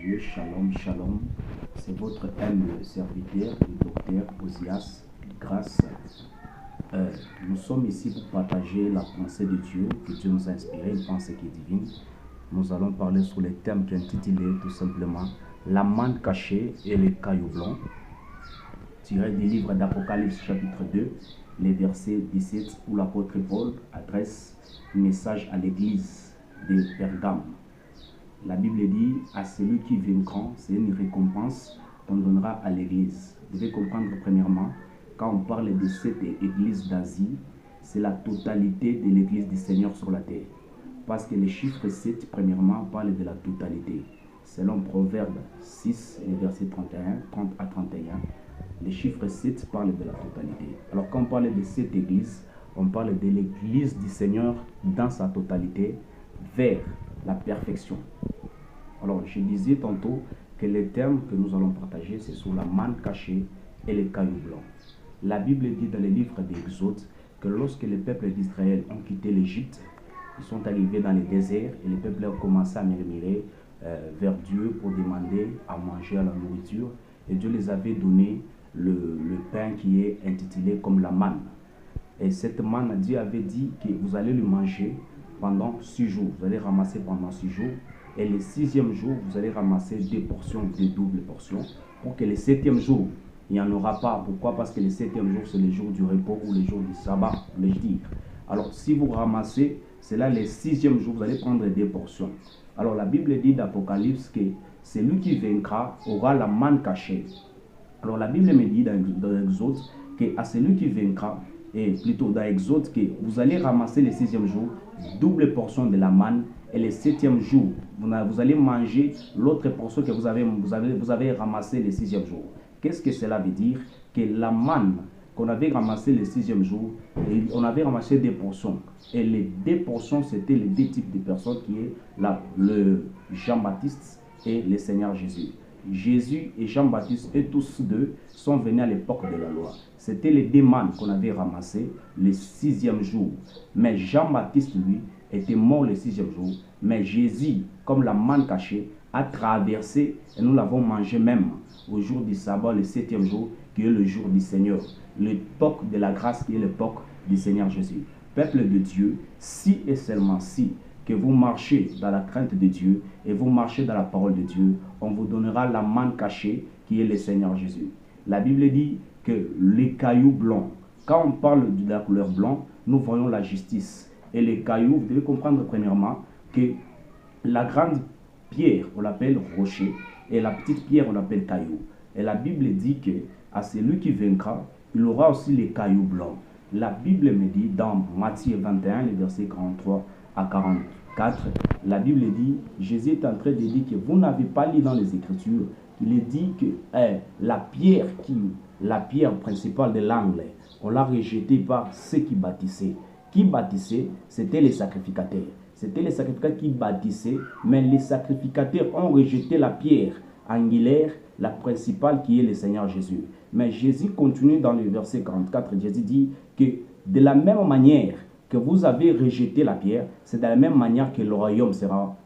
Dieu, shalom, shalom. C'est votre humble serviteur, le docteur Osias Grâce. Nous sommes ici pour partager la pensée de Dieu, que Dieu nous a inspiré, une pensée qui est divine. Nous allons parler sur les thèmes qui est intitulé tout simplement la manne cachée et les cailloux blancs, tiré du livre d'Apocalypse chapitre 2, les versets 17, où l'apôtre Paul adresse un message à l'église de Pergame. La Bible dit, à celui qui vaincra, c'est une récompense qu'on donnera à l'église. Vous devez comprendre premièrement, quand on parle de cette église d'Asie, c'est la totalité de l'église du Seigneur sur la terre. Parce que le chiffre 7, premièrement, parle de la totalité. Selon Proverbe 6, les versets 30 à 31, le chiffre 7 parle de la totalité. Alors quand on parle de cette église, on parle de l'église du Seigneur dans sa totalité vers la perfection. Alors, je disais tantôt que les termes que nous allons partager, c'est sur la manne cachée et les cailloux blancs. La Bible dit dans le livre d'Exode que lorsque les peuples d'Israël ont quitté l'Égypte, ils sont arrivés dans le désert et les peuples ont commencé à murmurer vers Dieu pour demander à manger à la nourriture. Et Dieu les avait donné le pain qui est intitulé comme la manne. Et cette manne, Dieu avait dit que vous allez le manger pendant 6 jours. Vous allez ramasser pendant 6 jours. Et le 6e jour, vous allez ramasser 2 portions, 2 doubles portions. Pour que le 7e jour, il n'y en aura pas. Pourquoi? Parce que le 7e jour, c'est le jour du repos ou le jour du sabbat, voulais-je dire. Alors, si vous ramassez, c'est là le 6e jour, vous allez prendre 2 portions. Alors, la Bible dit d'Apocalypse que celui qui vaincra aura la manne cachée. Alors, la Bible me dit dans Exode qu'à celui qui vaincra, et plutôt dans Exode, que vous allez ramasser le 6e jour, double portion de la manne, et le 7e jour, vous allez manger l'autre portion que vous avez ramassé le 6e jour. Qu'est-ce que cela veut dire? Que la manne qu'on avait ramassé le 6e jour, et on avait ramassé 2 portions. Et les 2 portions, c'était les 2 types de personnes qui est le Jean-Baptiste et le Seigneur Jésus. Jésus et Jean-Baptiste, et tous deux, sont venus à l'époque de la loi. C'était les 2 mannes qu'on avait ramassées le 6e jour. Mais Jean-Baptiste, lui, était mort le 6e jour. Mais Jésus, comme la manne cachée, a traversé et nous l'avons mangé même au jour du sabbat, le 7e jour, qui est le jour du Seigneur. L'époque de la grâce qui est l'époque du Seigneur Jésus. Peuple de Dieu, si et seulement si que vous marchez dans la crainte de Dieu et vous marchez dans la parole de Dieu, on vous donnera la manne cachée qui est le Seigneur Jésus. La Bible dit que les cailloux blancs, quand on parle de la couleur blanc, nous voyons la justice. Et les cailloux, vous devez comprendre premièrement que la grande pierre, on l'appelle rocher, et la petite pierre, on l'appelle caillou. Et la Bible dit que à celui qui vaincra, il aura aussi les cailloux blancs. La Bible me dit dans Matthieu 21, les versets 43 à 44, la Bible dit, Jésus est en train de dire que vous n'avez pas lu dans les Écritures, il est dit que la pierre principale de l'angle, on l'a rejetée par ceux qui bâtissaient. Qui bâtissaient, c'était les sacrificateurs. C'était les sacrificateurs qui bâtissaient, mais les sacrificateurs ont rejeté la pierre angulaire, la principale qui est le Seigneur Jésus. Mais Jésus continue dans le verset 44, Jésus dit que de la même manière que vous avez rejeté la pierre, c'est de la même manière que le royaume sera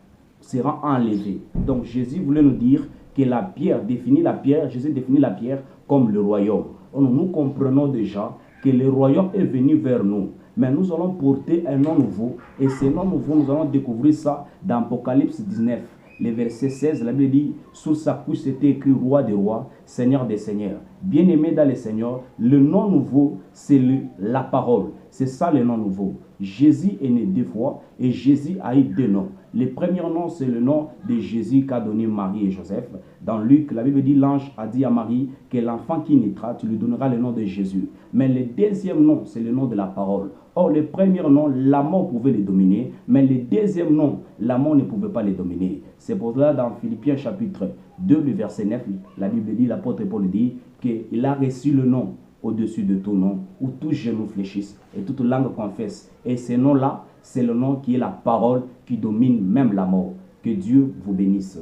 enlevé. Donc Jésus voulait nous dire que la pierre définit la pierre, Jésus définit la pierre comme le royaume. Nous comprenons déjà que le royaume est venu vers nous. Mais nous allons porter un nom nouveau. Et ce nom nouveau, nous allons découvrir ça dans Apocalypse 19. Le verset 16, la Bible dit, sur sa couche c'était écrit roi des rois, seigneur des seigneurs. Bien-aimé dans le Seigneur, le nom nouveau, c'est la parole. C'est ça le nom nouveau. Jésus est né 2 fois et Jésus a eu 2 noms. Le premier nom, c'est le nom de Jésus qu'a donné Marie et Joseph. Dans Luc, la Bible dit, l'ange a dit à Marie que l'enfant qui naîtra, tu lui donneras le nom de Jésus. Mais le deuxième nom, c'est le nom de la parole. Or, le premier nom, la mort pouvait les dominer, mais le deuxième nom, la mort ne pouvait pas les dominer. C'est pour cela, dans Philippiens chapitre 2, le verset 9, la Bible dit, l'apôtre Paul dit qu'il a reçu le nom au-dessus de tout nom, où tous genoux fléchissent et toute langue confesse. Et ce nom-là, c'est le nom qui est la parole qui domine même la mort. Que Dieu vous bénisse.